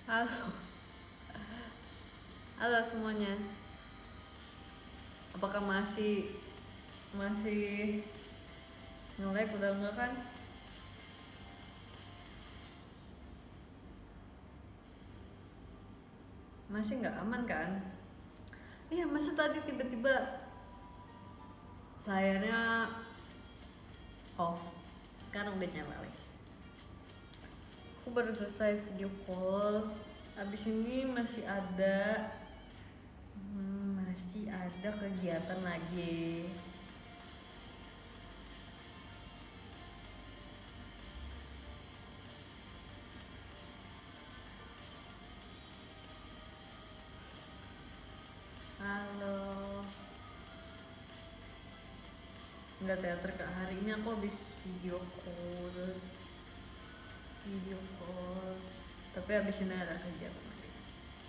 Halo, halo semuanya. Apakah masih nge-lag? Udah enggak kan? Masih nggak aman kan? Iya, masa tadi tiba-tiba layarnya off. Sekarang udah nyala lagi. Aku baru selesai video call. Abis ini masih ada kegiatan lagi. Halo. Enggak teater kak, hari ini aku habis video call, tapi habis ini ada kegiatan lagi.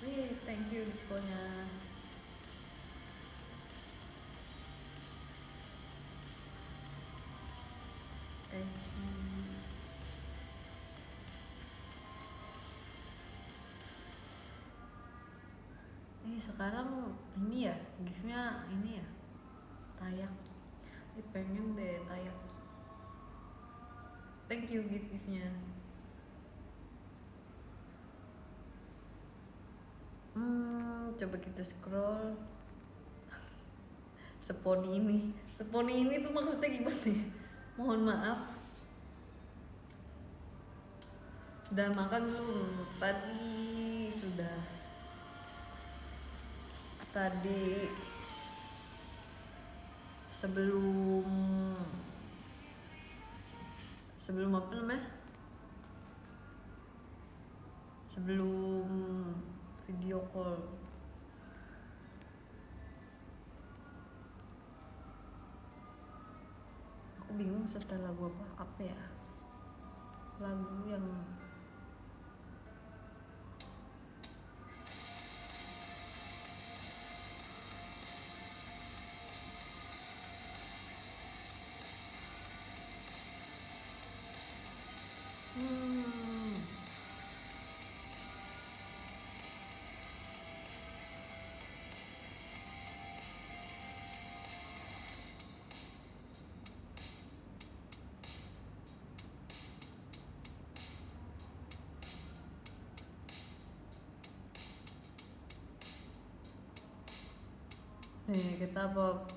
Wih, thank you diskonnya. Thank you. Sekarang ini ya, giftnya ini ya, taiyaki. Pengen deh taiyaki. Thank you giftnya. Coba kita scroll. Seponi ini tuh maksudnya gimana ya? Mohon maaf. Udah makan belum? Tadi sebelum apa namanya? Sebelum video call. Aku bingung setel lagu apa ya? Lagu yang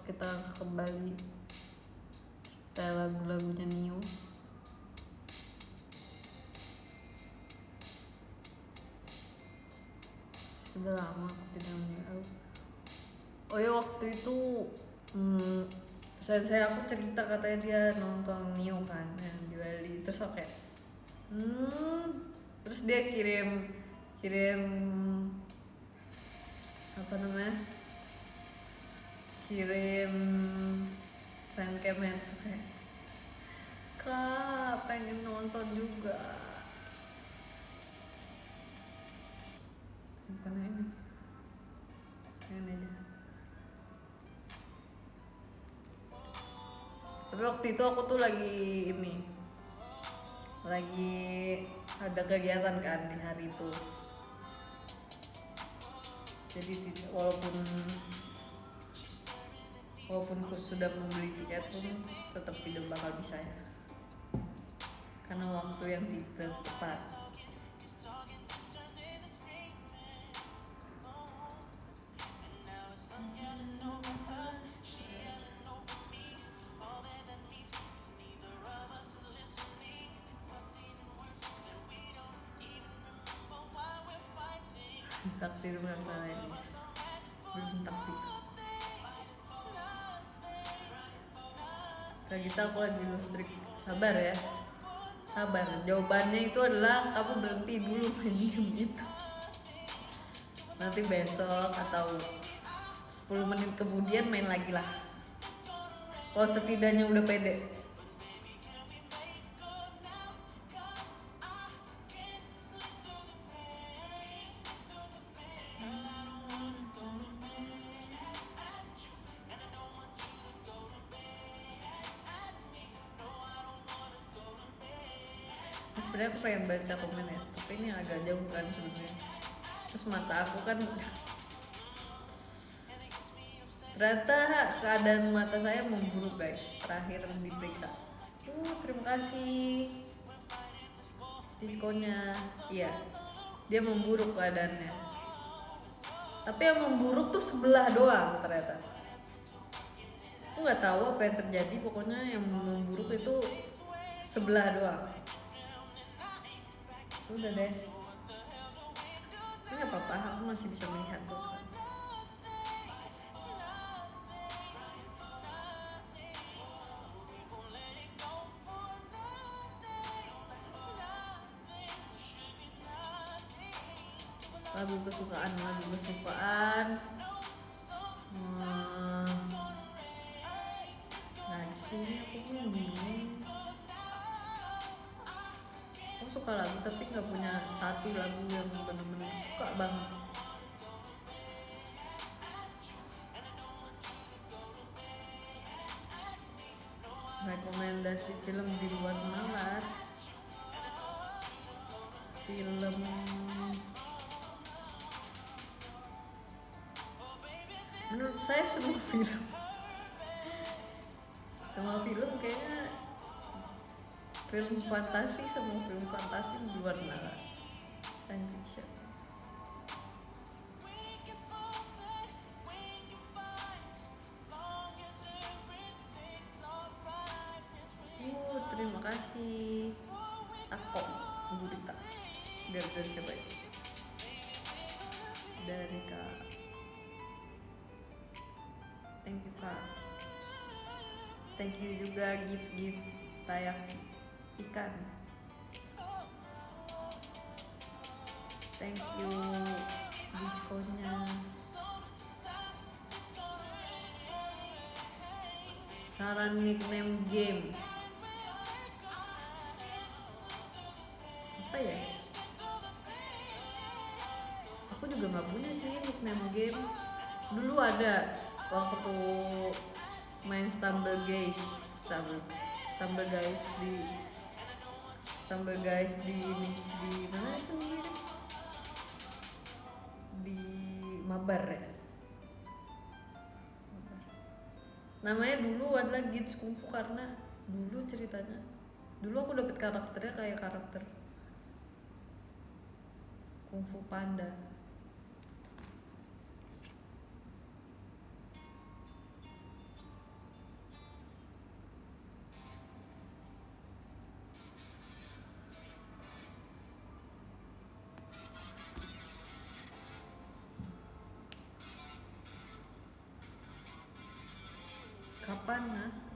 kita kembali setel lagu-lagunya Nio. Sudah lama aku tidak mengenal. Oh ya, waktu itu saya aku cerita katanya dia nonton Nio kan yang di Bali, terus aku kayak terus dia kirim apa namanya, kirim fancam-nya, terus kayak kak pengen nonton juga. Bukan ini aja. Tapi waktu itu aku tuh lagi ada kegiatan kan di hari itu, jadi walaupun aku sudah membeli tiket pun tetap tidak bakal bisa ya, karena waktu yang tidak tepat. Takdir bakal ini belum takdir. Kayak kita aku lagi lustrik, sabar ya, sabar. Jawabannya itu adalah kamu berhenti dulu main game itu. Nanti besok atau 10 menit kemudian main lagi lah, kalau setidaknya udah pede. sebenarnya aku pengen baca komen ya, tapi ini agak jauh kan sebenarnya. Terus mata aku kan ternyata keadaan mata saya memburuk guys, terakhir diperiksa. Terima kasih diskonnya. Iya, dia memburuk keadaannya, tapi yang memburuk tuh sebelah doang ternyata. Aku nggak tahu apa yang terjadi, pokoknya yang memburuk itu sebelah doang. Udah deh, ini nggak apa-apa, aku masih bisa melihat terus kan. Lagu kesukaan nah disini aku bingung. Aku suka lagu tapi nggak punya satu lagu yang bener-bener suka banget. Rekomendasi film di luar nalar. Film menurut saya semua film kayaknya film fantasi, semua film fantasi di luar nalar, science fiction. Terima kasih Tako Gurita. Dari siapa ya? Dari Kak. Thank you Kak. Thank you juga gift Tayaki ikan. Thank you diskonnya. Saran nickname game apa ya? Aku juga nggak punya sih nickname game. Dulu ada waktu main Stumble Guys di mana itu namanya? Di Mabar ya. Namanya dulu adalah Gits Kungfu karena dulu ceritanya. Dulu aku dapet karakternya kayak karakter Kungfu Panda.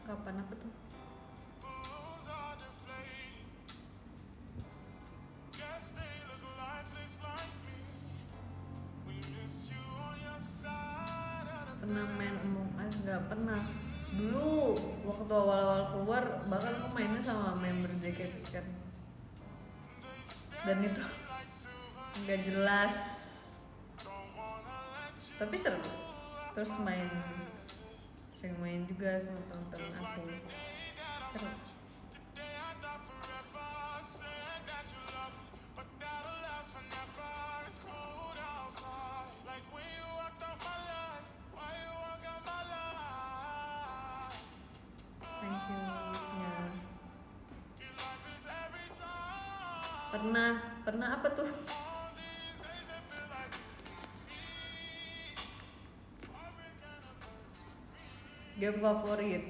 Kapan apa tuh? Pernah main Among Us? Nggak pernah. Dulu waktu awal-awal keluar bahkan aku mainnya sama member JKT kan, dan itu nggak jelas tapi seru. Terus sering main juga sama temen-temen aku, seru. Thank you ya. Pernah apa tuh? Game favorit.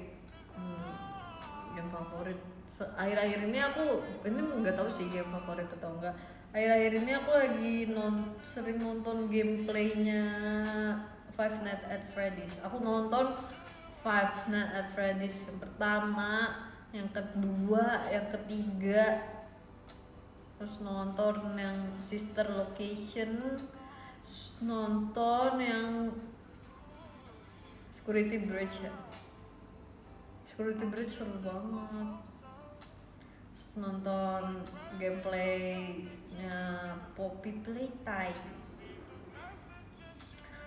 Game favorit. Akhir-akhir ini aku nggak tahu sih game favorit atau enggak. Akhir-akhir ini aku lagi sering nonton gameplaynya Five Nights at Freddy's. Aku nonton Five Nights at Freddy's yang pertama, yang kedua, yang ketiga. Terus nonton yang Sister Location, nonton yang Security Bridge ya. Security Bridge seru banget. Terus nonton gameplaynya Poppy Playtime.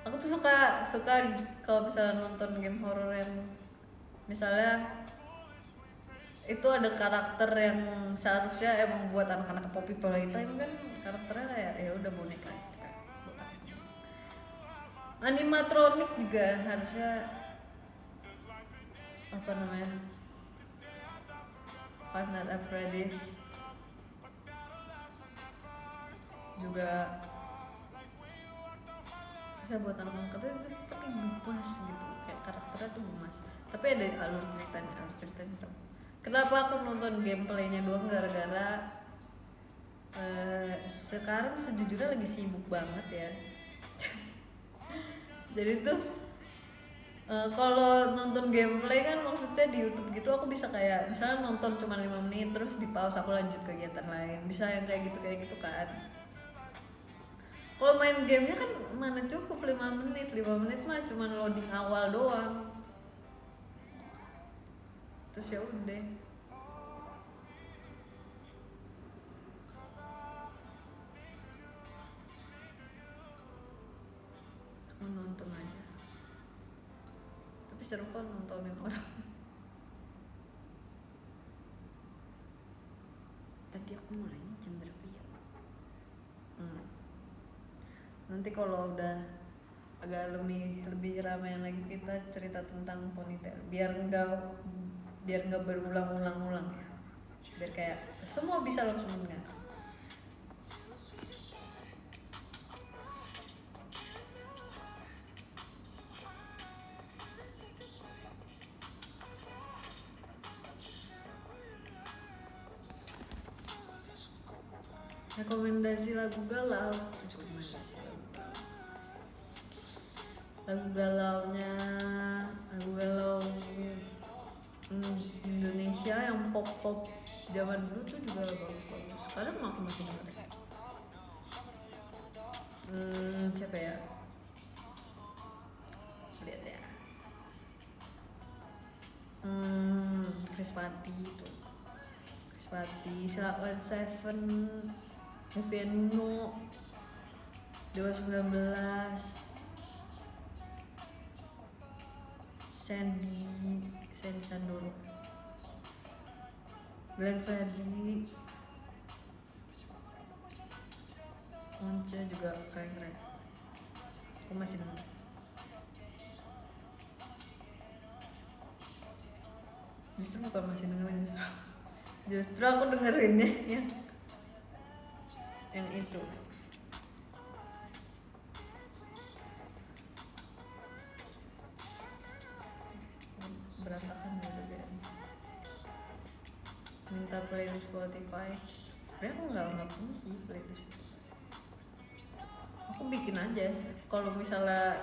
Aku tuh suka kalau misalnya nonton game horror yang misalnya itu ada karakter yang seharusnya emang buat anak-anak Poppy Playtime kan, karakternya kayak ya udah boneka gitu kan. Animatronik juga harusnya apa namanya, Five Nights at Freddy's juga bisa buat anak-anak kecil itu, tapi gemas gitu, kayak karakternya tuh gemas, tapi ada alur ceritanya seru. Kenapa aku nonton gameplaynya doang, gara-gara sekarang sejujurnya lagi sibuk banget ya. Jadi tuh kalau nonton gameplay kan maksudnya di YouTube gitu aku bisa kayak misalnya nonton cuma 5 menit terus di pause aku lanjut kegiatan lain, bisa yang kayak gitu kan. Kalau main gamenya kan mana cukup 5 menit mah cuma loading awal doang, terus ya udah. Aku nonton aja, tapi seru kan nontonin orang. Tadi aku mulainya jam berapa ya? Nanti kalau udah agak lebih ramai lagi kita cerita tentang ponytail, biar nggak berulang-ulang ya, biar kayak semua bisa langsung dengar. Rekomendasi lagu galau, lagu galau Indonesia yang pop zaman dulu tuh juga bagus. Kadang aku masih dengerin. Siapa ya? Lihat ya. Krispati itu. Silakwan Seven, Evian Nuno, Dewa 19, Sandy Sandoro, Glenn Fredly, Once juga keren. Aku masih denger. Justru bukan masih dengerin, justru aku dengerinnya yang itu. Berantakan gitu ya. Minta playlist Spotify. Sebenarnya aku nggak punya sih playlist. Aku bikin aja. Kalau misalnya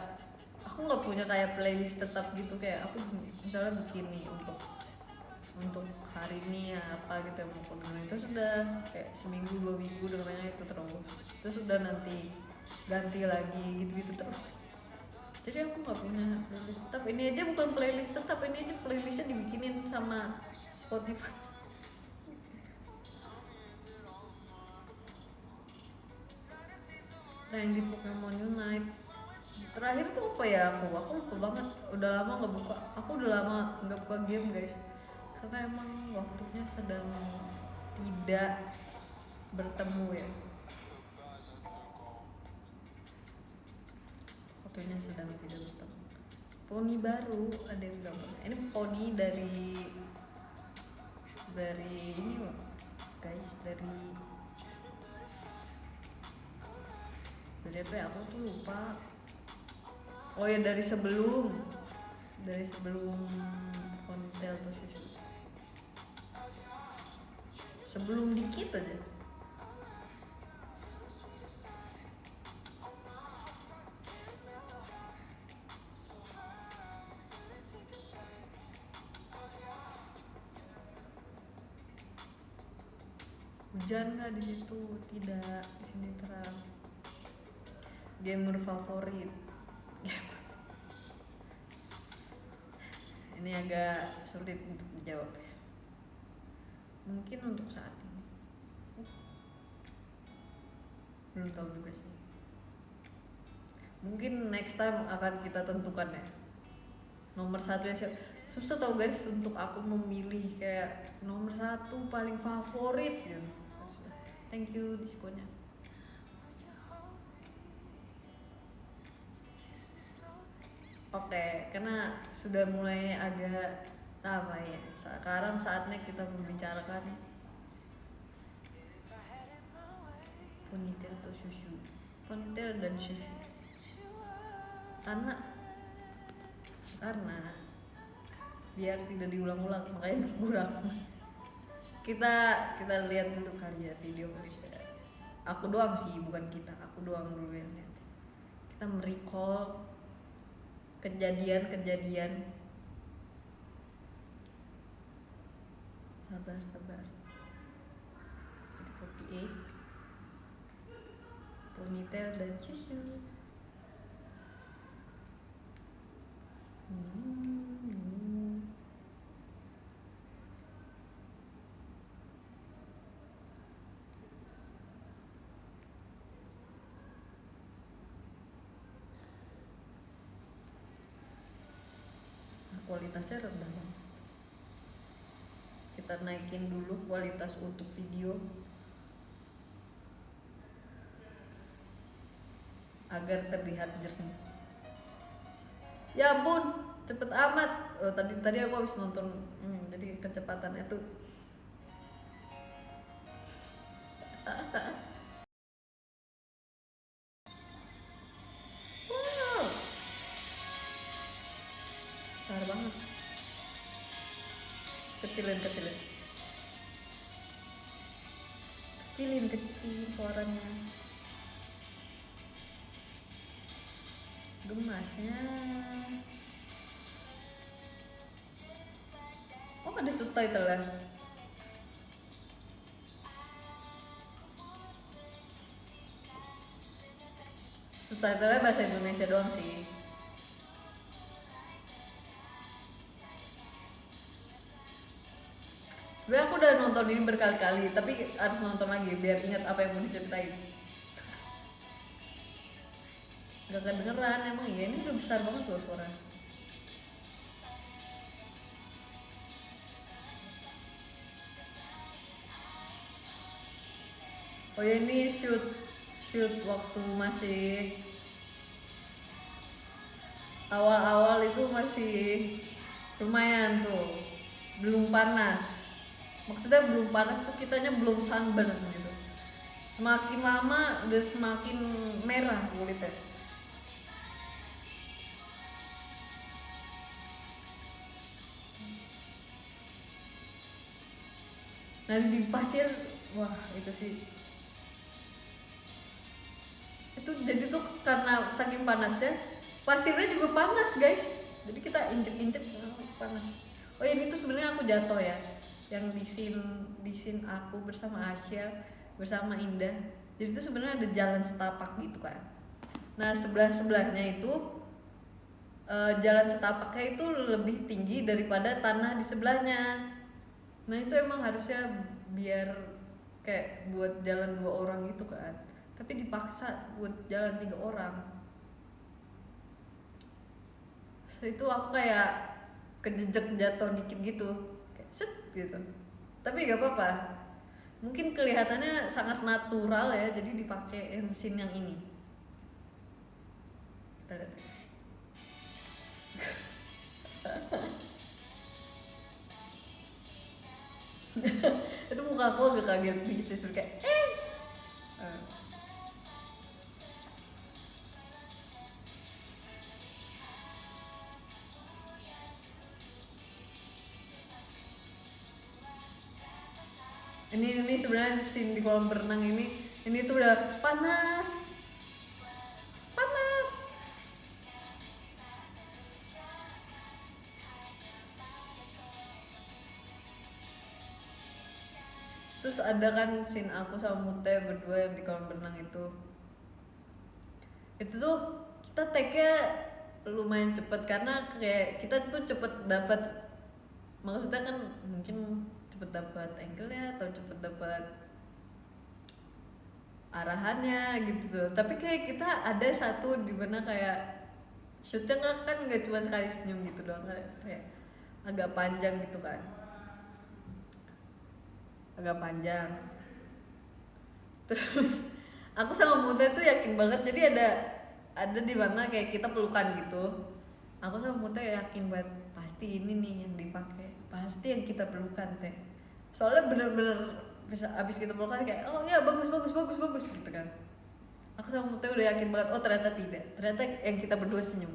aku nggak punya kayak playlist tetap gitu, kayak aku misalnya bikin nih untuk hari ini ya apa gitu yang mau aku dengerin, itu sudah kayak seminggu 2 minggu dengernya itu terus udah nanti ganti lagi gitu terus. Jadi aku nggak punya playlist tetap. Ini aja bukan playlist tetap, ini aja playlistnya dibikinin sama Spotify. Nah yang di Pokemon Unite terakhir tuh apa ya, aku lupa banget, udah lama nggak buka game guys, karena emang waktunya sedang tidak bertemu ya, waktunya sedang tidak bertemu. Poni baru ada yang gambar, ini poni dari ini loh guys, dari apa ya, aku tuh lupa. Oh ya, dari sebelum konten tuh, sebelum dikit aja. Hujan nggak di situ? Tidak, di sini terang. Gamer favorit. Ini agak sulit untuk dijawab ya. Mungkin untuk saat ini. Belum tahu juga sih. Mungkin next time akan kita tentukan ya. Nomor 1 ya siapa? susah tau guys untuk aku memilih kayak nomor satu paling favorit gitu. Thank you diskonnya. Oke, karena sudah mulai agak lama ya. Sekarang saatnya kita membicarakan ponytail atau susu. Ponytail dan susu. Karena biar tidak diulang-ulang makanya kurang. Kita lihat dulu kali ya video mereka. Aku doang sih, bukan kita. Aku doang dulu yang lihat. Kita merecall kejadian. Sabar. 48 ponytail dan susu. Kualitasnya rendah banget. Kita naikin dulu kualitas untuk video agar terlihat jernih. Ya ampun, cepet amat. Oh, tadi aku habis nonton, jadi kecepatannya tuh. Wow, besar banget. Kecilin suaranya. Gemasnya. Oh, ada subtitle ya? Subtitlenya bahasa Indonesia doang sih. Sebenarnya aku udah nonton ini berkali-kali, tapi harus nonton lagi biar ingat apa yang mau diceritain. Gak kedengeran, emang iya ini udah besar banget loh suara. Oh ya, ini shoot waktu masih awal-awal itu masih lumayan tuh, belum panas. Maksudnya belum panas tuh kitanya belum sunburn gitu. Semakin lama udah semakin merah kulitnya. Nah di pasir, wah itu sih. Itu jadi tuh karena saking panasnya, pasirnya juga panas guys. Jadi kita injek panas. Oh ini tuh sebenarnya aku jatuh ya, yang di scene aku bersama Asia bersama Indah. Jadi itu sebenarnya ada jalan setapak gitu kan. Nah sebelahnya itu jalan setapaknya itu lebih tinggi daripada tanah di sebelahnya. Nah itu emang harusnya biar kayak buat jalan 2 orang gitu kan, tapi dipaksa buat jalan 3 orang. So itu aku kayak kejejek jatuh dikit gitu, kayak set gitu. Tapi gak apa-apa, mungkin kelihatannya sangat natural ya, jadi dipakai scene yang ini. Kita lihat. Itu muka aku agak kaget dikit sih, kayak ini sebenarnya scene di kolam berenang ini tuh udah panas. Terus ada kan scene aku sama Mute berdua yang di kolam berenang itu tuh kita take-nya lumayan cepet karena kayak kita tuh cepet dapat, maksudnya kan mungkin cepet dapat angle-nya atau cepet dapat arahannya gitu tuh. Tapi kayak kita ada satu di mana kayak shootnya kan nggak cuma sekali senyum gitu doang, kayak agak panjang gitu kan, agak panjang. Terus aku sama Muta tuh yakin banget, jadi ada di mana kayak kita pelukan gitu. Aku sama Muta yakin banget pasti ini nih yang dipakai, pasti yang kita pelukan teh. Soalnya bener-bener bisa abis kita pelukan kayak oh ya bagus gitu kan. Aku sama Muta udah yakin banget, oh ternyata tidak, ternyata yang kita berdua senyum.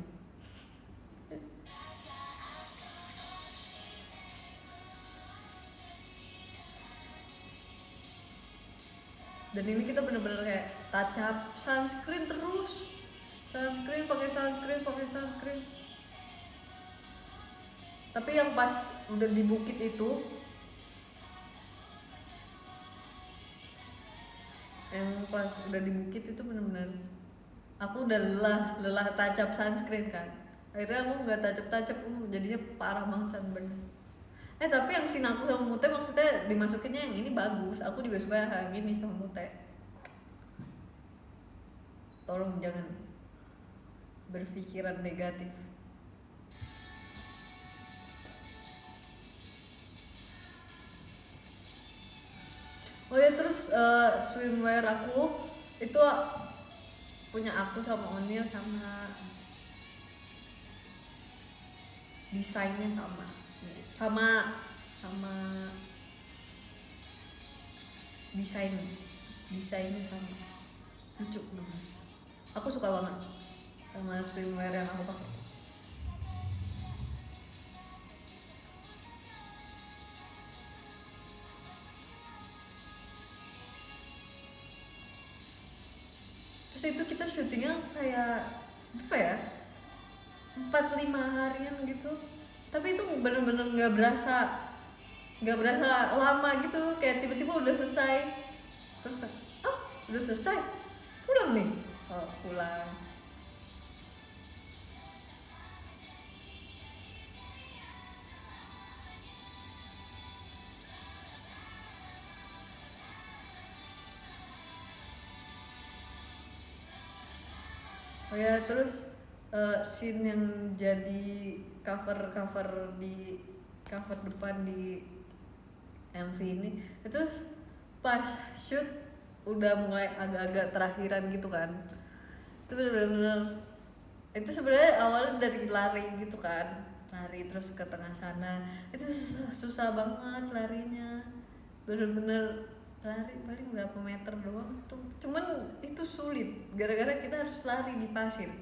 Dan ini kita bener-bener kayak touch up sunscreen terus, pakai sunscreen. Tapi yang pas udah di bukit itu, bener-bener aku udah lelah touch up sunscreen kan. Akhirnya aku nggak touch up, jadinya parah banget sunburn. Tapi yang sin aku sama Mute maksudnya dimasukinnya yang ini bagus. Aku juga suka yang ini sama Mute. Tolong jangan berpikiran negatif. Oh ya, terus swimwear aku itu punya aku sama Onil, sama desainnya sama desainnya sama, lucu banget. Aku suka banget sama swimwear yang aku pakai. Terus itu kita syutingnya kayak apa ya, 4-5 harian gitu, tapi itu bener-bener nggak berasa lama gitu, kayak tiba-tiba udah selesai. Terus udah selesai, pulang nih. Pulang. Oh ya, terus scene yang jadi cover di cover depan di MV ini, itu pas shoot udah mulai agak-agak terakhiran gitu kan. Itu bener-bener, itu sebenarnya awalnya dari lari gitu kan, lari terus ke tengah sana, itu susah banget larinya, bener-bener lari paling berapa meter doang tuh, cuman itu sulit gara-gara kita harus lari di pasir.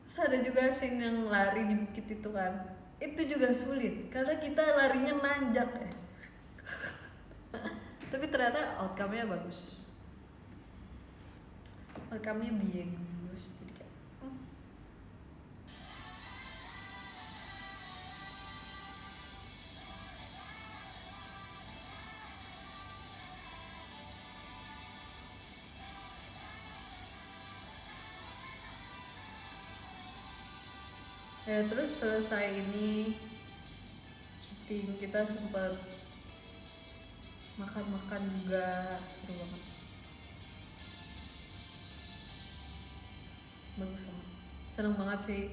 Terus ada juga scene yang lari di bukit itu kan, itu juga sulit karena kita larinya nanjak ya. Tapi ternyata outcome-nya bagus, outcome-nya bagus, jadi kayak ya. Terus selesai ini syuting, kita sempat makan juga, seru banget, bagus banget, seneng banget sih,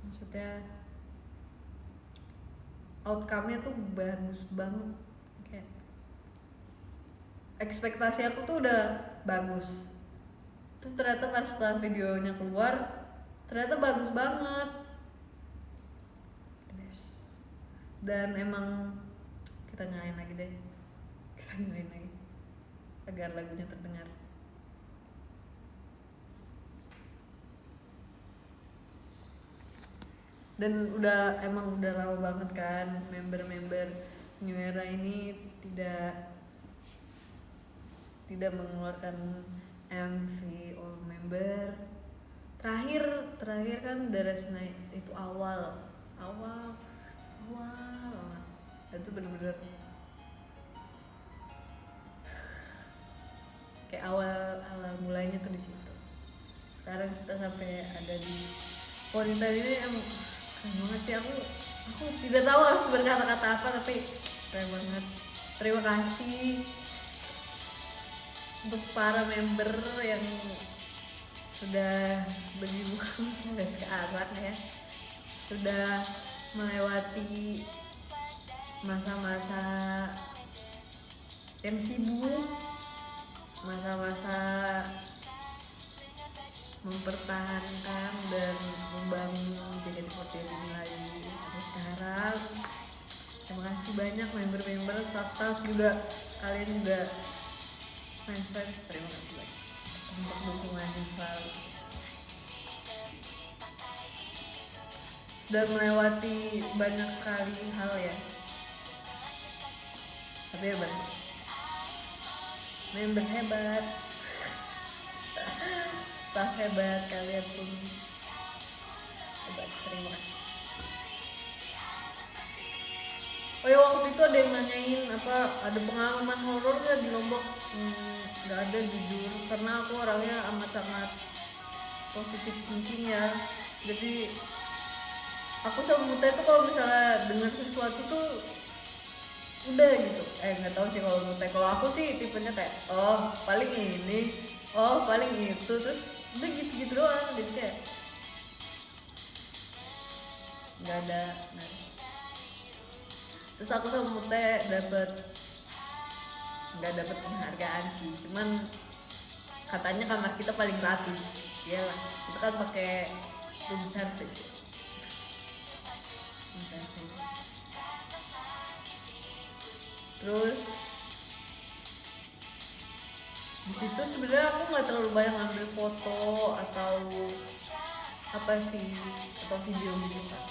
maksudnya outcome-nya tuh bagus banget, kayak ekspektasi aku tuh udah bagus, terus ternyata pas setelah videonya keluar ternyata bagus banget. Dan emang kita nyalain lagi deh, agar lagunya terdengar. Dan emang udah lama banget kan member New Era ini tidak mengeluarkan MV all member. Terakhir kan The Last Night itu awal itu bener-bener kayak awal mulainya tuh di situ. Sekarang kita sampai ada di Ponytail ini, emang keren banget sih. Aku tidak tahu harus berkata-kata apa, tapi keren banget. Terima kasih untuk para member yang sudah berjuang sampai sekarang ya, sudah melewati masa-masa yang sibuk, masa-masa mempertahankan dan membangun JKT48 ini lagi sampai sekarang. Terima kasih banyak member-member, staff juga, kalian juga fans, terima kasih banyak untuk dukungannya selalu. Sudah melewati banyak sekali hal ya, tapi hebat, member hebat, staff hebat, kalian pun hebat, terima kasih. Oh ya, waktu itu ada yang nanyain apa ada pengalaman horor nggak di Lombok. Nggak ada jujur, karena aku orangnya amat sangat positif thinking ya. Jadi aku sama Muta itu kalau misalnya dengar sesuatu tuh udah gitu. Nggak tahu sih kalau Muta. Kalau aku sih tipenya kayak oh paling ini, oh paling itu, terus udah gitu-gitu doang. Jadi kayak nggak ada. Terus aku sama Mute nggak dapet penghargaan sih, cuman katanya kamar kita paling rapi. Iyalah, kita kan pakai room service ya. Terus di situ sebenarnya aku nggak terlalu banyak ngambil foto atau apa sih, atau video gitu kan.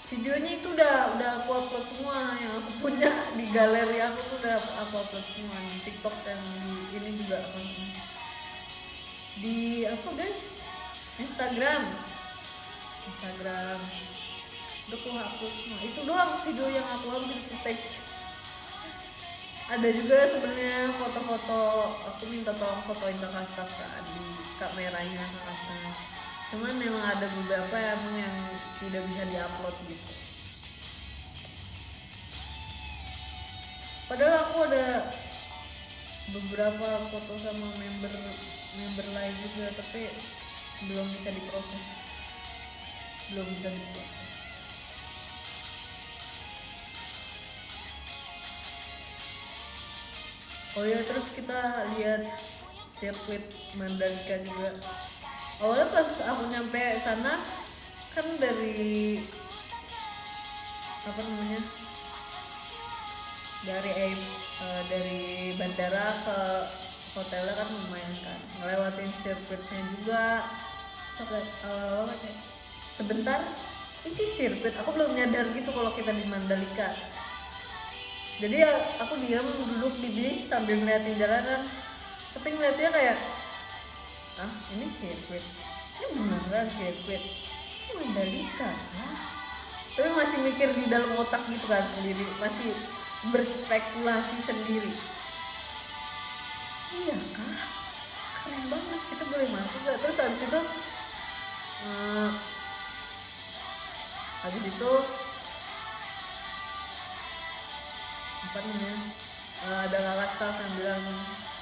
Videonya itu udah aku upload semua, yang aku punya di galeri aku tuh udah aku upload semua di TikTok dan di ini juga di apa guys, Instagram udah aku hapus semua. Itu doang video yang aku ambil footage. Ada juga sebenarnya foto-foto, aku minta tolong fotoin kakak staff kan di kameranya kakak staff, cuman memang ada beberapa yang tidak bisa diupload gitu. Padahal aku ada beberapa foto sama member lain juga, tapi belum bisa diproses. Oh ya, terus kita lihat sirkuit Mandalika juga. Awalnya pas aku nyampe sana kan dari apa namanya, dari bandara ke hotelnya kan lumayan kan, ngelewatin sirkuitnya juga. Sampai awal-awal kayak sebentar ini sirkuit, aku belum nyadar gitu kalau kita di Mandalika. Jadi ya aku diam duduk di bis sambil ngeliatin jalanan, tapi ngeliatnya kayak ini sirkuit, ini beneran sirkuit, ini Mandalika kan? Tapi masih mikir di dalam otak gitu kan sendiri, masih berspekulasi sendiri. Iya kah? Keren banget, kita boleh masuk gak? Terus habis itu apa namanya, ada kakak staff yang bilang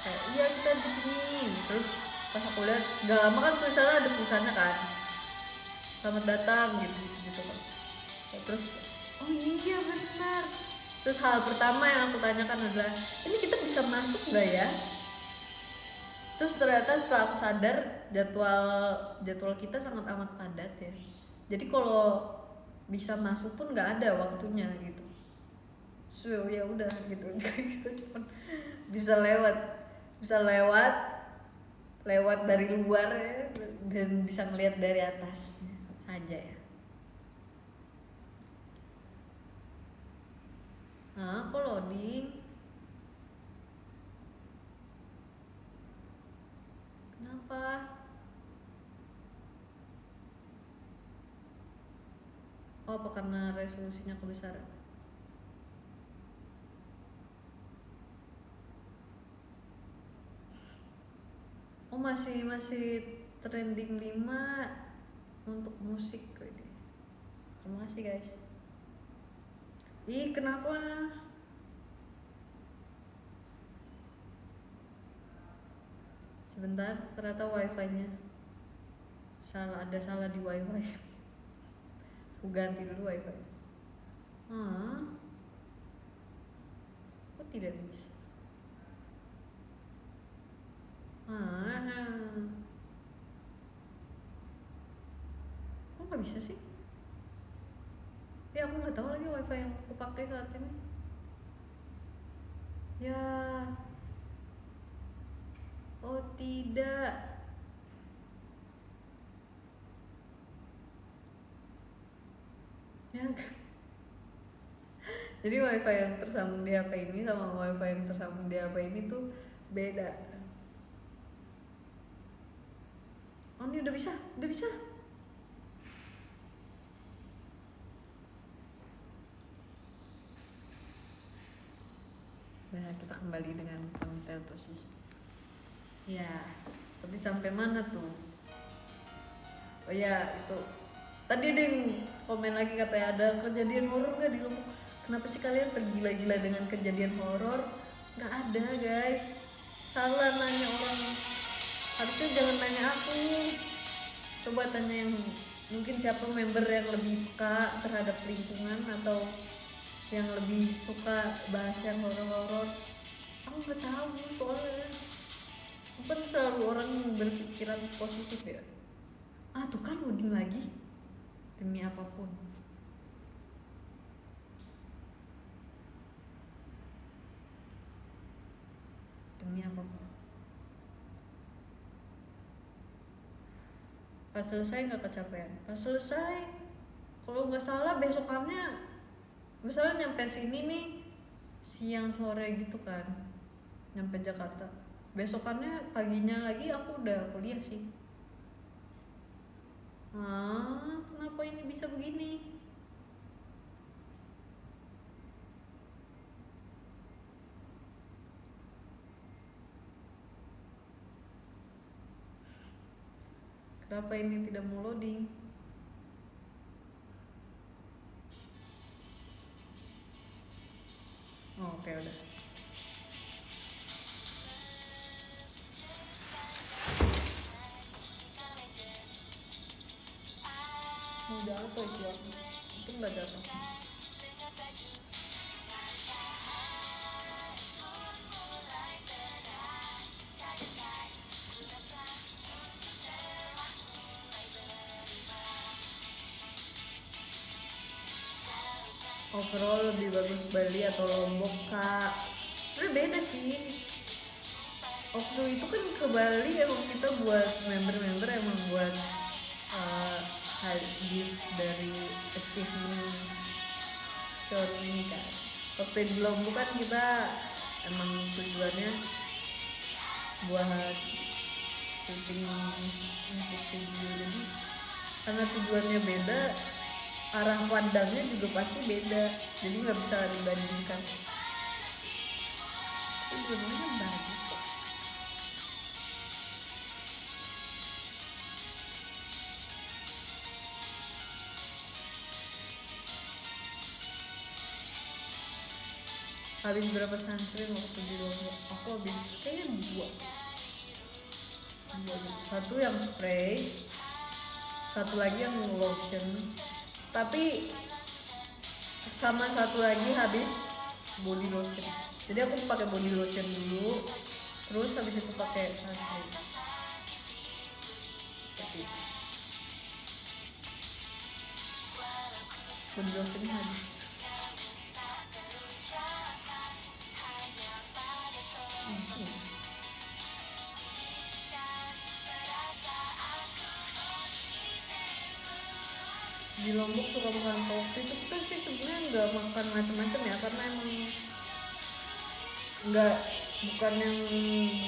kayak iya kita di sini. Terus pas aku lihat gak lama kan tulisannya ada tulisannya kan, selamat datang gitu kan. Terus oh iya benar. Terus hal pertama yang aku tanyakan adalah ini kita bisa masuk gak ya? Terus ternyata setelah aku sadar jadwal kita sangat amat padat ya. Jadi kalau bisa masuk pun nggak ada waktunya gitu. So ya udah gitu kita cuma bisa lewat dari luar ya, dan bisa ngelihat dari atas saja ya. Kok loading? Kenapa? Oh, apa karena resolusinya kebesaran? Oh, masih trending 5 untuk musik ini. Terima kasih guys. Ih, kenapa? Sebentar, ternyata wifi-nya salah di wifi. Aku ganti dulu wifi. Kok tidak bisa? Nah. Kok nggak bisa sih? Ya aku nggak tahu lagi wifi yang aku pakai saat ini. Ya. Oh tidak. Ya kan. Jadi wifi yang tersambung di HP ini sama wifi yang tersambung di HP ini tuh beda. Oh ini udah bisa, udah bisa. Nah kita kembali dengan konten terus. Ya, tapi sampai mana tuh? Oh ya itu. Tadi ada yang komen lagi katanya ada kejadian horor nggak di Lombok? Kenapa sih kalian tergila-gila dengan kejadian horor? Nggak ada guys. Salah nanya orang. Harusnya jangan nanya aku. Coba tanya yang mungkin siapa member yang lebih peka terhadap lingkungan atau yang lebih suka bahas yang horor-horor. Aku nggak tahu soalnya. Bukan selalu orang berpikiran positif ya. Tuh kan loading lagi. Demi apapun. Demi apapun. Pas selesai nggak kecapean. Pas selesai, kalau nggak salah besokannya, misalnya nyampe sini nih siang sore gitu kan, nyampe Jakarta. Besokannya paginya lagi aku udah kuliah sih. Kenapa ini bisa begini? Kenapa ini tidak mau loading? Oke, udah. Jatuh itu aku. Itu nggak jatuh. Overall lebih bagus Bali atau Lombok kak? Sebenernya beda sih. Waktu itu kan ke Bali emang kita buat member-member emang buat gift dari achievement show ini kan. Waktu di Lombok kan kita emang tujuannya buat syuting musik video, jadi karena tujuannya beda, arah pandangnya juga pasti beda, jadi nggak bisa dibandingkan. Tapi dua-duanya bagus kok. Habis berapa sunscreen waktu di Lombok? Aku habis kayaknya dua. Satu yang spray, satu lagi yang lotion. Tapi sama satu lagi habis body lotion. Jadi aku pakai body lotion dulu, terus habis itu pakai sunscreen. Seperti itu. Body lotionnya habis. Di Lombok suka makan waktu itu kita sih sebenarnya nggak makan macam-macam ya, karena emang bukan yang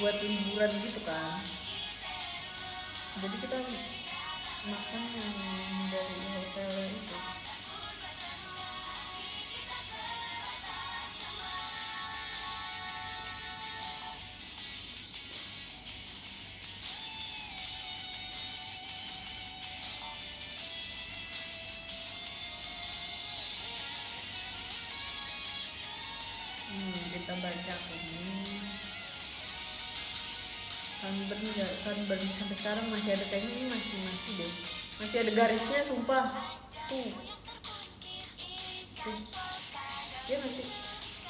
buat liburan gitu kan, jadi kita makan yang dari hotel itu. Kita baca ini sunburn sampai sekarang masih ada, kayaknya ini masih deh, masih ada garisnya sumpah tuh. Iya nggak sih,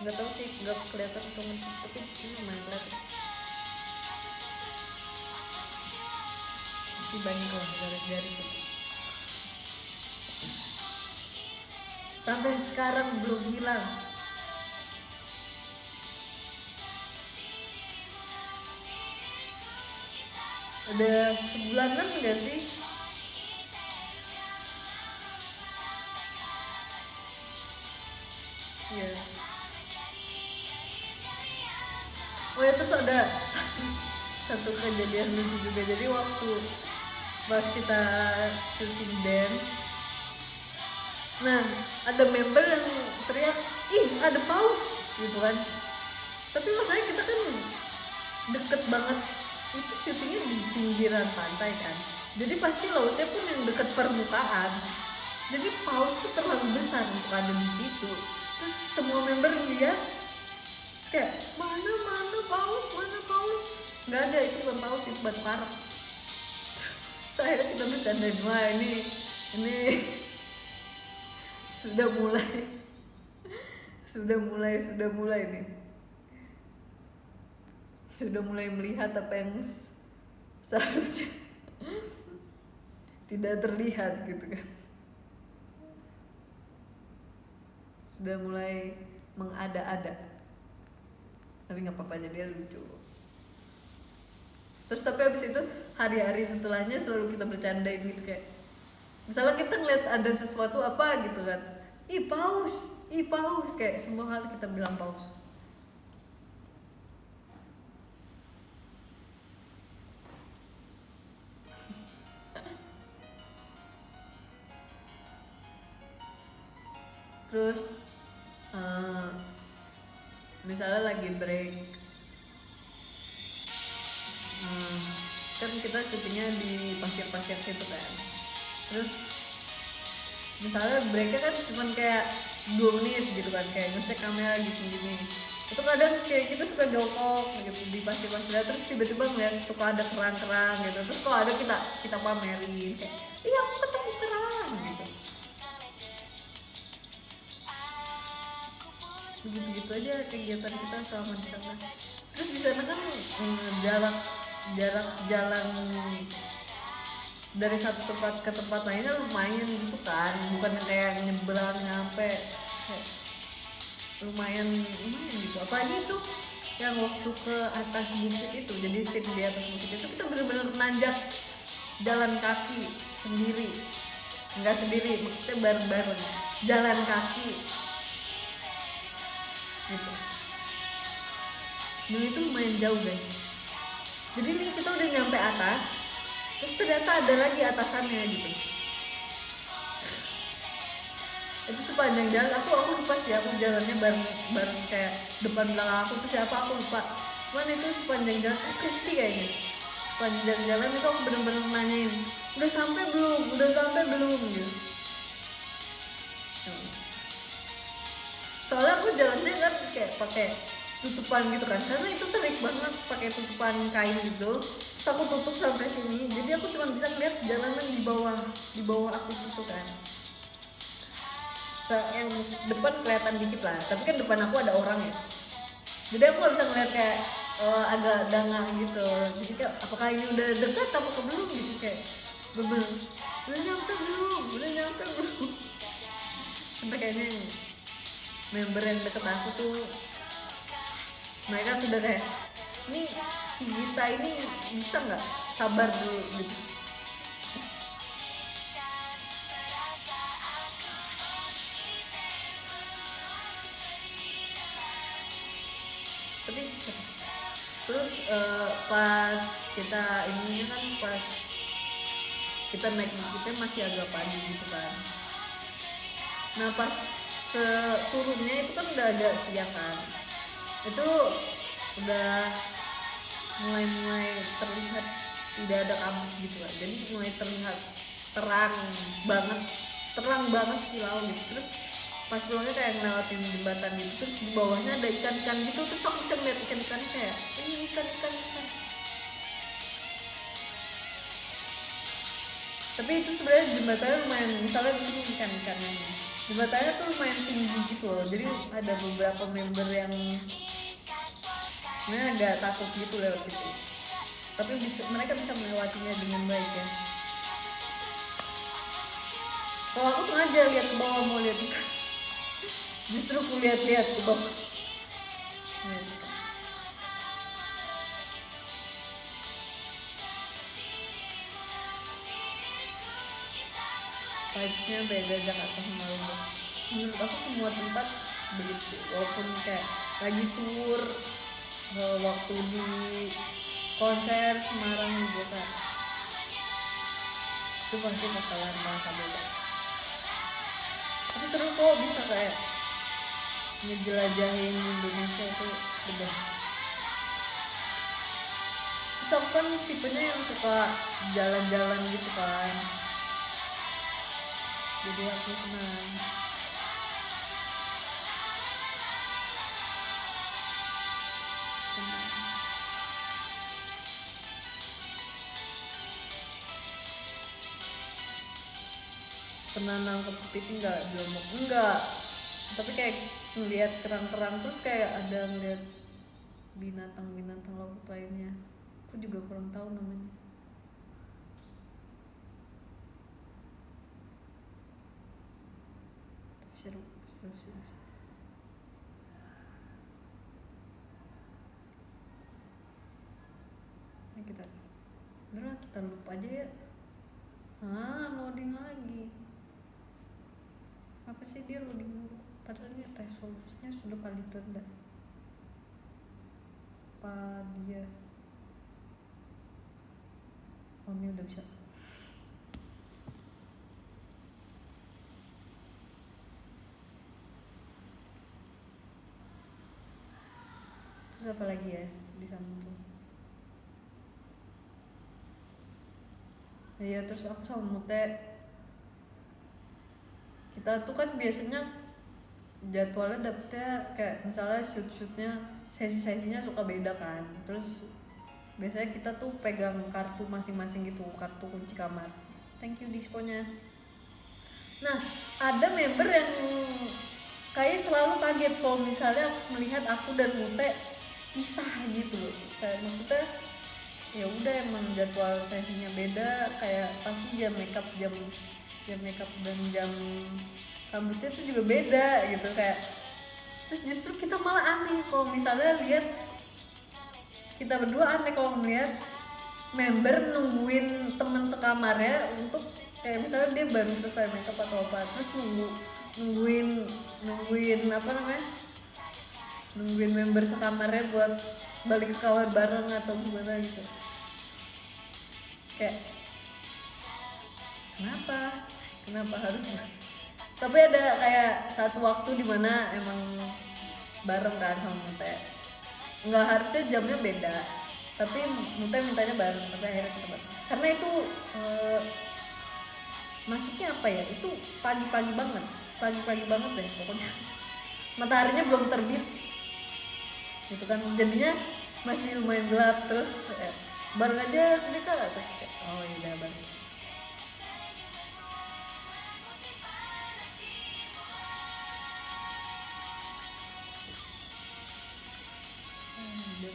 nggak tahu sih, nggak kelihatan atau nggak sih, tapi di sini lumayan kelihatan isi banyak lah garis-garis itu. Sampai sekarang belum hilang. Ada sebulanan nggak sih? Iya. Oh ya, terus ada satu kejadian lucu juga. Jadi waktu pas kita syuting dance, nah ada member yang teriak, ih ada paus gitu kan. Tapi masalahnya kita kan deket banget, itu syutingnya di pinggiran pantai kan, jadi pasti lautnya pun yang deket permukaan. Jadi paus tuh terlalu besar untuk ada di situ. Terus semua member lihat, terus kayak mana paus, mana paus? Nggak ada, itu bukan paus, itu batu karang. So, akhirnya kita bercandain, wah ini sudah mulai nih, sudah mulai melihat apa yang seharusnya tidak terlihat gitu kan, sudah mulai mengada-ada. Tapi nggak apa-apa, jadi lucu. Terus tapi abis itu hari-hari setelahnya selalu kita bercandain gitu, kayak misalnya kita ngeliat ada sesuatu apa gitu kan, ih paus, kayak semua hal kita bilang paus. Terus misalnya lagi break, kan kita syutingnya di pasir-pasir situ kan. Terus misalnya breaknya kan cuman kayak 2 menit gitu kan, kayak ngecek kamera gini. Itu kadang kayak kita suka jongkok gitu di pasir-pasir, terus tiba-tiba ngeliat suka ada kerang-kerang gitu. Terus kalau ada kita pamerin kayak, iya aku ketemu kerang gitu. Begitu-gitu aja kegiatan kita selama di sana. Terus di sana kan jarak jalan dari satu tempat ke tempat lainnya lumayan gitu kan, bukan kayak nyebrang nyampe, kayak lumayan gitu. Apalagi itu yang waktu ke atas bukit itu, jadi scene di atas bukit itu kita benar-benar nanjak jalan kaki sendiri, nggak sendiri maksudnya bareng-bareng jalan kaki gitu. Dan itu lumayan jauh guys. Jadi nih kita udah nyampe atas, terus ternyata ada lagi atasannya gitu. Itu sepanjang jalan aku lupa sih, aku jalannya bareng kayak depan belakang aku tuh siapa aku lupa. Cuman itu sepanjang jalan, Kristi kayaknya. Sepanjang jalan itu aku bener-bener nanyain, udah sampai belum gitu. Soalnya aku jalannya kan kayak pakai tutupan gitu kan, karena itu terik banget pakai tutupan kain gitu. Terus aku tutup sampai sini, jadi aku cuma bisa ngeliat jalanan di bawah aku gitu kan. Yang depan kelihatan dikit lah, tapi kan depan aku ada orang ya, jadi aku nggak bisa ngeliat kayak agak dangah gitu. Jadi kayak apakah ini udah dekat apa belum gitu, kayak bener udah nyampe belum sampai kayaknya member yang deket aku tuh mereka sudah kayak, ini si Gita ini bisa nggak sabar dulu gitu. Tapi terus pas kita ini kan pas kita naik bukitnya masih agak pagi gitu kan. Nah pas turunnya itu kan udah agak siang kan, itu udah mulai terlihat tidak ada kabut gitu kan, jadi mulai terlihat terang banget sih laut gitu. Terus pas pulangnya kayak ngelewatin jembatan gitu, terus di bawahnya ada ikan-ikan gitu, terus aku bisa ngeliat ikan-ikannya kayak ini ikan. Tapi itu sebenarnya jembatannya lumayan, misalnya di sini ikan-ikannya jembatannya tuh lumayan tinggi gitu loh, jadi ada beberapa member yang sebenarnya agak takut gitu lewat situ, tapi mereka bisa melewatinya dengan baik ya. Kalau aku sengaja lihat ke bawah mau lihat ikan, justru aku lihat-lihat ke bawah. Vibes-nya beda Jakarta sama Lombok. Menurut aku semua tempat begitu, walaupun kayak lagi tour, waktu di konser Semarang juga kan, itu pasti bakalan merasa beda. Tapi seru kok, bisa kayak ngejelajahin Indonesia itu the best. Terus aku kan tipenya yang suka jalan-jalan gitu kan, jadi aku senang. Pernah nangkep kepiting nggak di Lombok? Enggak, tapi kayak ngeliat kerang-kerang, terus kayak ada ngeliat binatang-binatang laut lainnya, aku juga kurang tahu namanya. Seru. Ini kita lupa aja ya. Loading lagi. Apa sih dia loading dulu? Padahal ini resolusinya sudah paling rendah. Apa dia? Oh, ini udah bisa. Terus apa lagi ya di sana tuh? Iya, terus aku sama Mute, kita tuh kan biasanya jadwalnya dapetnya kayak misalnya shootnya sesi-sesinya suka beda kan, terus biasanya kita tuh pegang kartu masing-masing gitu, kartu kunci kamar. Thank you diskonya. Nah, ada member yang kayak selalu kaget kalau misalnya melihat aku dan Mute pisah gitu, kayak maksudnya ya udah emang jadwal sesinya beda, kayak pasti jam makeup dan jam rambutnya tuh juga beda gitu, kayak terus justru kita malah aneh kalau misalnya lihat, kita berdua aneh kalau melihat member nungguin temen sekamarnya untuk kayak misalnya dia baru selesai makeup atau apa, terus nungguin apa namanya, nungguin member sekamarnya buat balik ke kamar bareng atau gimana gitu. Kayak kenapa harus, tapi ada kayak satu waktu dimana emang bareng kan sama Mute, nggak harusnya jamnya beda, tapi Mute mintanya bareng, tapi akhirnya kita bareng karena itu masuknya apa ya, itu pagi-pagi banget deh pokoknya. Mataharinya belum terbit gitu kan, jadinya masih lumayan gelap, terus bareng aja mereka, terus kayak oh iya bareng.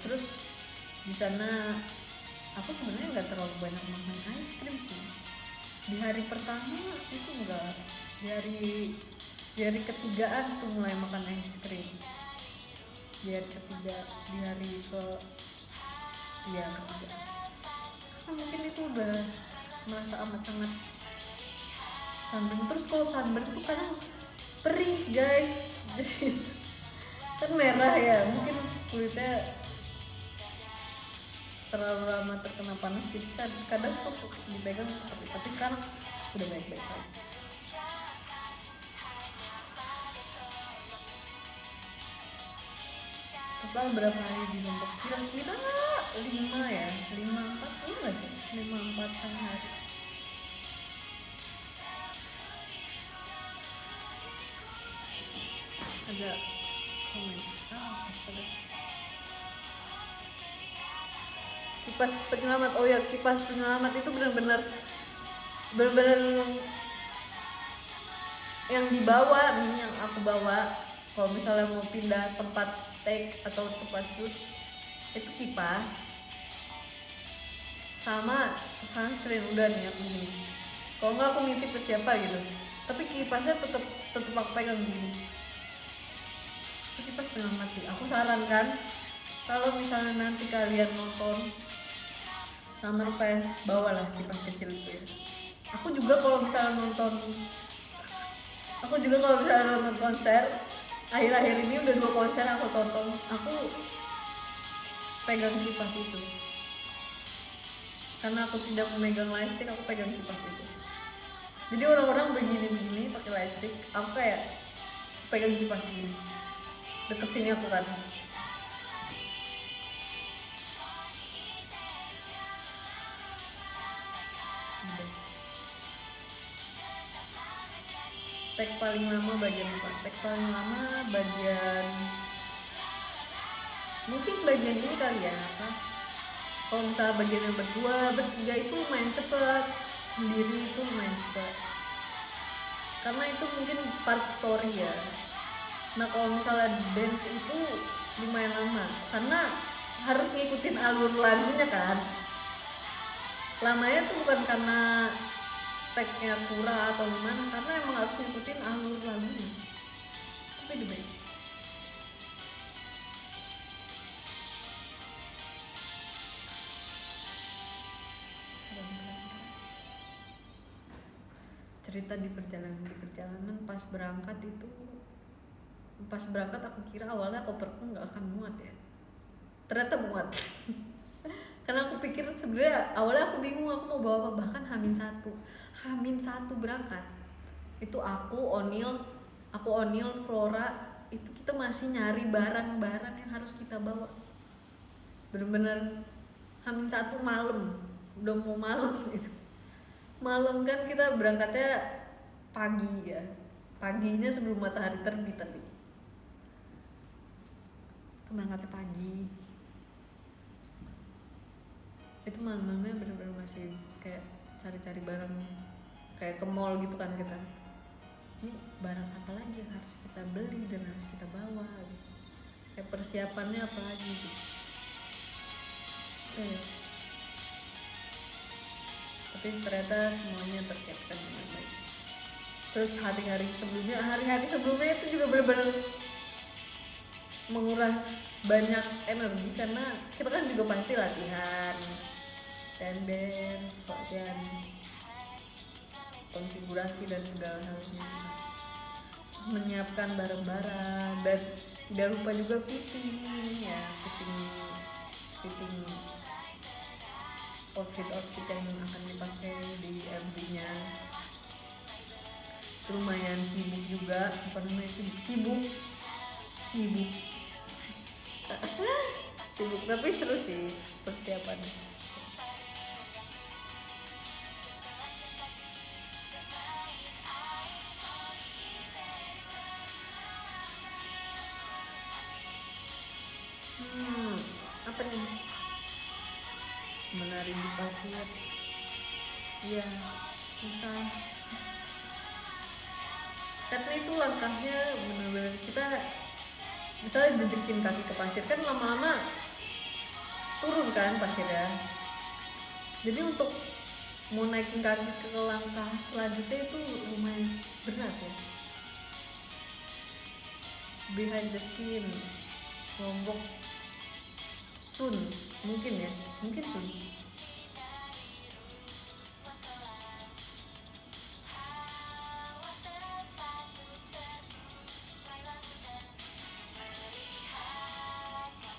Terus di sana aku sebenarnya nggak terlalu banyak makan es krim sih. Di hari pertama itu enggak, di hari ketigaan tuh mulai makan es krim. Di hari ketiga, di hari ketiga, karena mungkin itu udah merasa amat sangat sunburn. Terus kalau sunburn tuh kadang perih guys, jadi kan merah ya, mungkin kulitnya terlalu lama terkena panas, jadi kadang tuh dipegang, tapi sekarang sudah baik-baik saja. Total berapa hari di Lombok? Kira-kira 5 ya, 5-4, enggak sih? 5-4 hari. Ada komen, astaga. Kipas penyelamat, oh ya, kipas penyelamat itu benar-benar yang dibawa nih, yang aku bawa kalau misalnya mau pindah tempat take atau tempat shoot itu kipas sama sunscreen, udah nih aku gini. Kalau nggak aku nitip ke siapa gitu, tapi kipasnya tetep aku pegang gini. Itu kipas penyelamat sih. Aku sarankan kalau misalnya nanti kalian nonton Summerfest, bawalah kipas kecil itu ya. Aku juga kalau misalnya nonton konser, akhir-akhir ini udah 2 konser aku tonton, aku pegang kipas itu. Karena aku tidak memegang lightstick, aku pegang kipas itu. Jadi orang-orang begini pakai lightstick, aku kayak pegang kipas ini. Deket sini aku kan. Tag paling lama bagian apa? Tag paling lama bagian mungkin bagian ini kali ya, apa? Kalau misalnya bagian yang berdua, bertiga itu lumayan cepet, sendiri itu lumayan cepet. Karena itu mungkin part story ya. Nah kalau misalnya dance itu lumayan lama, karena harus ngikutin alur lagunya kan. Lamanya tuh bukan karena tag-nya kurang atau gimana, karena emang harus ngikutin alur lagunya. Tapi the best. Cerita di perjalanan pas berangkat aku kira awalnya koperku nggak akan muat ya, ternyata muat. Karena aku pikir sebenarnya awalnya aku bingung aku mau bawa apa, bahkan Hamin satu berangkat itu aku Onil, Flora itu kita masih nyari barang-barang yang harus kita bawa. Bener-bener Hamin 1 malam, udah mau malam itu. Malam kan kita berangkatnya pagi ya, paginya sebelum matahari terbit tadi. Kita berangkatnya pagi. Itu malam-malamnya bener-bener masih kayak cari-cari barang, kayak ke mall gitu kan kita. Ini barang apa lagi yang harus kita beli dan harus kita bawa gitu. Kayak persiapannya apa lagi gitu. Tapi ternyata semuanya tersiapkan dengan baik. Terus hari-hari sebelumnya itu juga benar-benar menguras banyak energi, karena kita kan juga pasti latihan dance, latihan konfigurasi dan segala halnya. Terus menyiapkan barang-barang dan tidak lupa juga fitting outfit yang akan dipakai di MV-nya. Itu lumayan sibuk juga, bukan lumayan sibuk tapi seru sih persiapannya. Apa nih? Menari di pasir. Iya, susah. Karena itu langkahnya benar-benar kita misalnya jejekin kaki ke pasir kan lama-lama turun kan pasirnya. Jadi untuk mau naikin kaki ke langkah selanjutnya itu lumayan berat ya. Behind the scene Lombok mungkin Sun.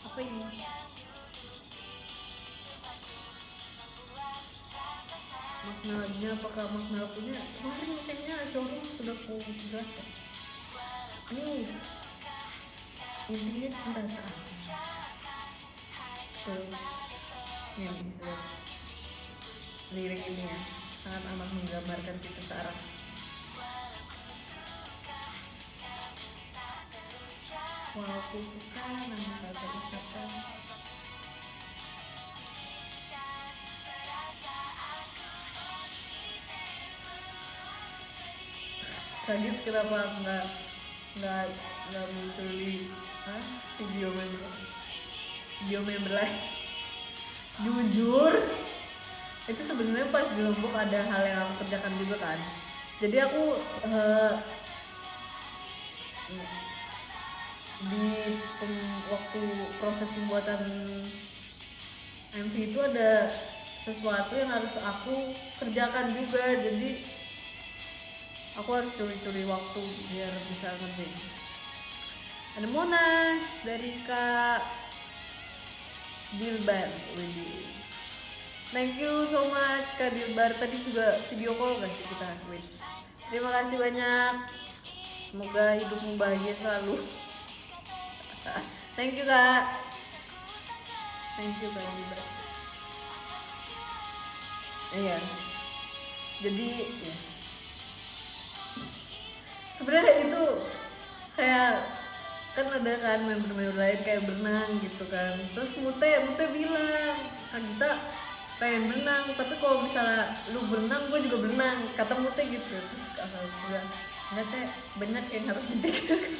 Apa ini? Maknanya apakah makna lagunya? Kemarin kayaknya showroom sudah aku jelaskan. Ini intinya cinta saat. Ini lirik ini ya sangat amat menggambarkan cinta searah. Walaupun suka namun tak terucapkan. kaget kenapa nggak nggak muncul di video member lain. Jujur itu sebenarnya pas di Lombok ada hal yang aku kerjakan juga kan. Jadi aku waktu proses pembuatan MV itu ada sesuatu yang harus aku kerjakan juga, jadi aku harus curi-curi waktu biar bisa ngerjain. Ada Monas dari Kak Dilbar, thank you so much Kak Dilbar, tadi juga video call kan sih kita, wis. Terima kasih banyak, semoga hidupmu bahagia selalu. Thank you Kak, thank you Kak Dilbar. Iya, jadi ya. Sebenarnya itu kayak kan ada kan member-member lain kayak berenang gitu kan, terus Mute bilang kan kita pengen berenang, tapi kalau misalnya lu berenang gue juga berenang, kata Mute gitu. Terus aku bilang enggak teh, banyak yang harus dipikirkan.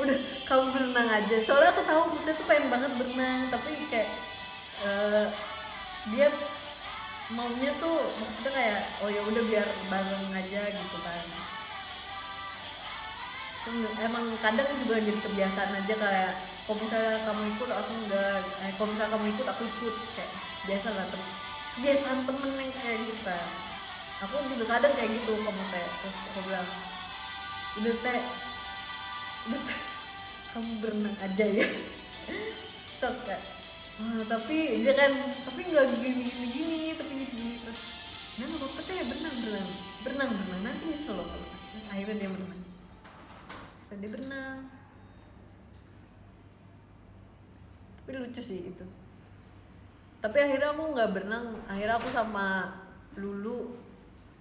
Udah kamu berenang aja, soalnya aku tahu Mute tuh pengen banget berenang, tapi kayak dia maunya tuh maksudnya kayak oh ya udah biar bareng aja gitu kan. Emang kadang juga jadi kebiasaan aja, kayak kalau misalnya kamu ikut aku enggak, kalau misalnya kamu ikut aku ikut, kayak biasa lah, kebiasaan temen yang kayak gitu kan. Aku juga kadang kayak gitu kamu teh, terus aku bilang udah teh kamu berenang aja ya. Sok kan. Tapi dia kan nggak gini tapi gini terus nah nggak apa-apa teh, berenang nanti nyesel loh kalau akhirnya dia berenang. Dia berenang, tapi lucu sih itu. Tapi akhirnya aku nggak berenang, akhirnya aku sama Lulu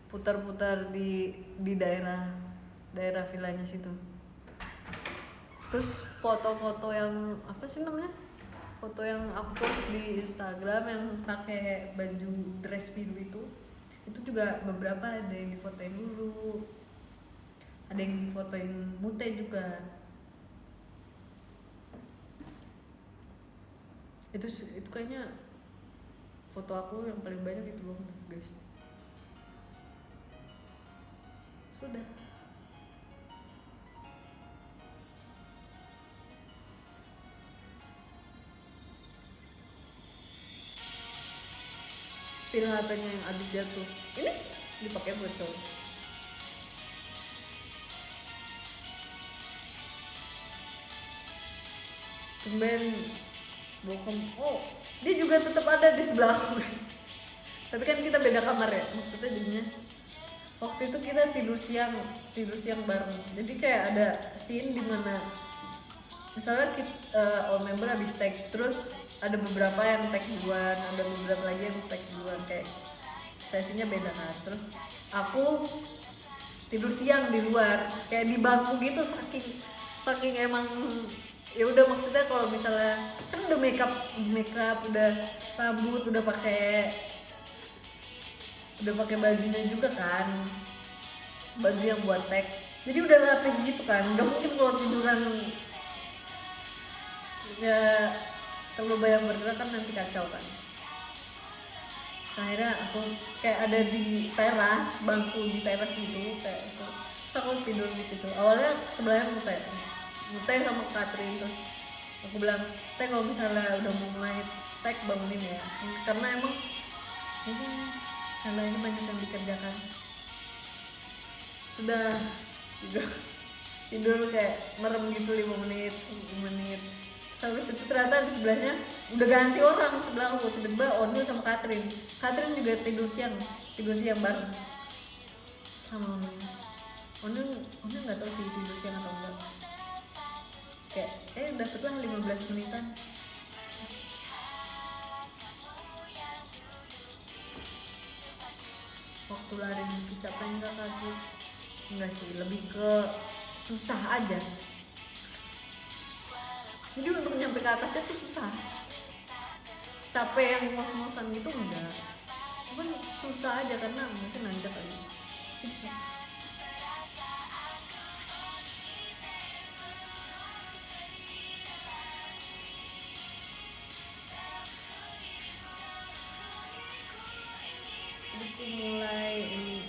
putar-putar di daerah villanya situ. Terus foto-foto yang apa sih namanya, foto yang aku post di Instagram yang pakai baju dress biru itu juga beberapa ada yang difotoin Lulu, ada yang difotoin Mute juga. Itu kayaknya foto aku yang paling banyak itu loh guys. Sudah. Pil HP-nya yang habis jatuh. Ini dipakai buat cowok. Tumben bokom. Oh, dia juga tetap ada di sebelah aku guys. Tapi kan kita beda kamar ya. Maksudnya jadinya waktu itu kita tidur siang bareng. Jadi kayak ada scene dimana misalnya kita all member habis tag, terus ada beberapa yang tag duluan, ada beberapa lagi yang tag duluan, kayak sesinya beda kan. Terus aku tidur siang di luar, kayak di bangku gitu, saking emang ya udah, maksudnya kalau misalnya kan udah makeup udah rambut udah pakai bajunya juga kan, baju yang buat tag, jadi udah rapi gitu kan. Nggak mungkin kalau tiduran ya terlalu banyak bergerak kan nanti kacau kan. Akhirnya aku kayak ada di teras, bangku di teras gitu kayak itu. Terus aku tidur di situ. Awalnya sebelahnya Mute sama Katrin, terus aku bilang teh kalau misalnya udah mau mulai tag bangunin ya, karena emang ini banyak yang dikerjakan. Sudah tidur kayak merem gitu 5 menit. Habis itu ternyata di sebelahnya udah ganti orang sebelah aku, tiba-tiba Onil sama Katrin juga tidur siang bareng sama Onil nggak tahu sih tidur siang atau enggak, kayak dapetlah 15 menitan. Waktu lari di kecapean nggak kaget, enggak sih, lebih ke susah aja. Jadi untuk nyampe ke atasnya tuh susah, capek yang ngos-ngosan gitu enggak, cuman susah aja karena mungkin nanjak aja. adikku mulai ini.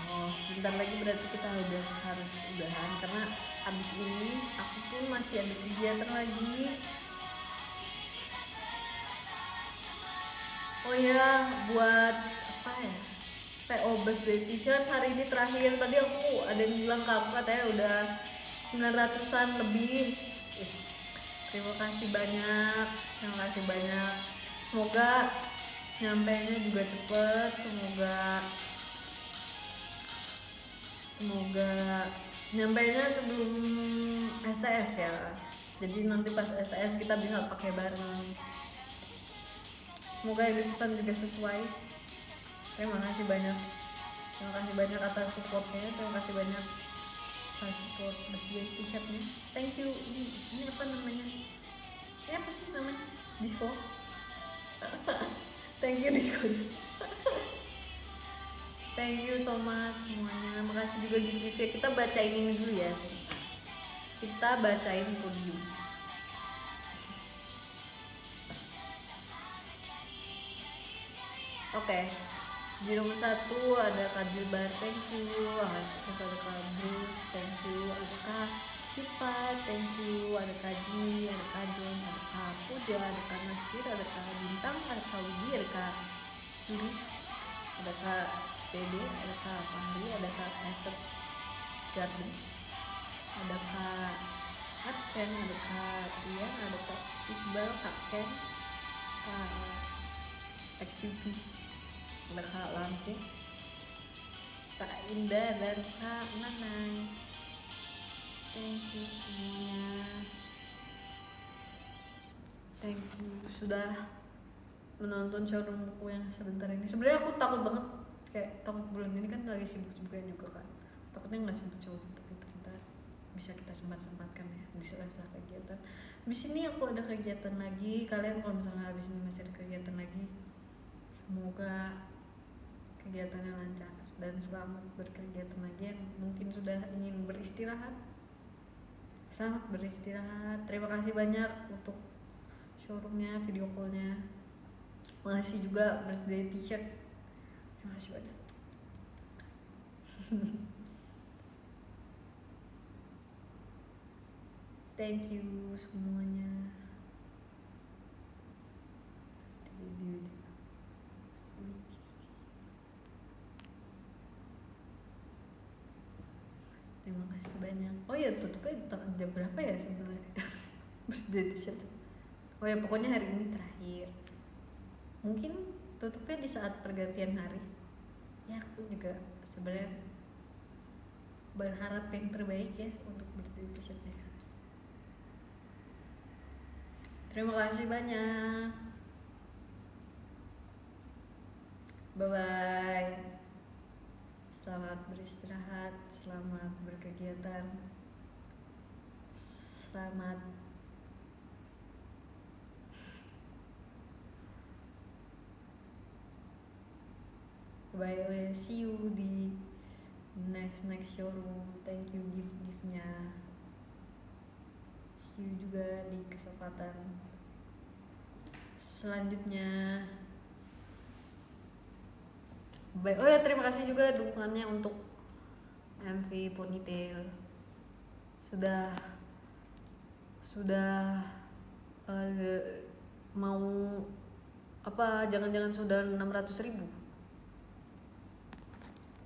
Oh, sebentar lagi berarti kita udah harus udahan karena abis ini aku pun masih ada kegiatan lagi. Oh ya, buat apa ya? PO birthday t-shirt hari ini terakhir. Tadi aku ada yang bilang ke aku katanya udah 900-an lebih. Yes. Terima kasih banyak. Terima kasih banyak. Semoga nyampainya juga cepet. Semoga nyampainya sebelum STS ya. Jadi nanti pas STS kita bisa pakai bareng. Semoga yang dipesan juga sesuai. Terima kasih banyak atas supportnya. Terima kasih banyak atas support birthday t-shirtnya. Thank you. Ini apa namanya? Ini apa sih namanya? Disco. Thank you disco. Thank you so much semuanya. Makasih juga gift-giftnya. Kita bacain ini dulu ya sebentar. Kita bacain podium. Oke. Di nomor 1 ada Kak Gilbar, thank you. Terus ada Kak Bruce, thank you. Ada Kak Sifat, thank you. Ada Kak Jimmy, ada Kak John, ada Kak Puja, ada Kak Nasir, ada Kak Bintang, ada Kak Widi, ada Kak Suris, ada Kak PD, ada Kak Fahri, ada Kak Effort Garden, ada Kak Arsen, ada Kak Ian, ada Kak Iqbal, Kak Ken, Kak XUP, ada Kak Lampu, Kak Indah, dan Kak Nanai. Thank you semuanya. Thank you sudah menonton showroom buku yang sebentar ini. Sebenarnya aku takut banget, kayak takut bulan ini kan lagi sibuk-sibuknya juga kan. Takutnya nggak sempet showroom, tapi ternyata bisa kita sempat-sempatkan ya di sela-sela kegiatan. Habis ini aku ada kegiatan lagi. Kalian kalau misalnya habis ini masih ada kegiatan lagi, semoga kegiatannya lancar dan selamat berkegiatan lagi. Yang mungkin sudah ingin beristirahat, selamat beristirahat. Terima kasih banyak untuk showroomnya, video callnya. Makasih juga birthday t-shirt. Terima kasih banyak. Thank you semuanya. Terima kasih banyak. Oh ya, tutupnya jam berapa ya sebenarnya? Birthday t-shirt. Oh ya, pokoknya hari ini terakhir. Mungkin tutupnya di saat pergantian hari. Ya, aku juga sebenarnya berharap yang terbaik ya untuk birthday t-shirtnya. Terima kasih banyak. Bye bye. Selamat beristirahat, selamat berkegiatan, selamat bye. See you di next showroom. Thank you gift-giftnya. See you juga di kesempatan selanjutnya. Baik. Oh ya, terima kasih juga dukungannya untuk MV Ponytail. Sudah mau apa, jangan-jangan sudah 600.000.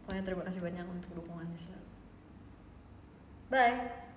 Pokoknya terima kasih banyak untuk dukungannya selalu. Bye.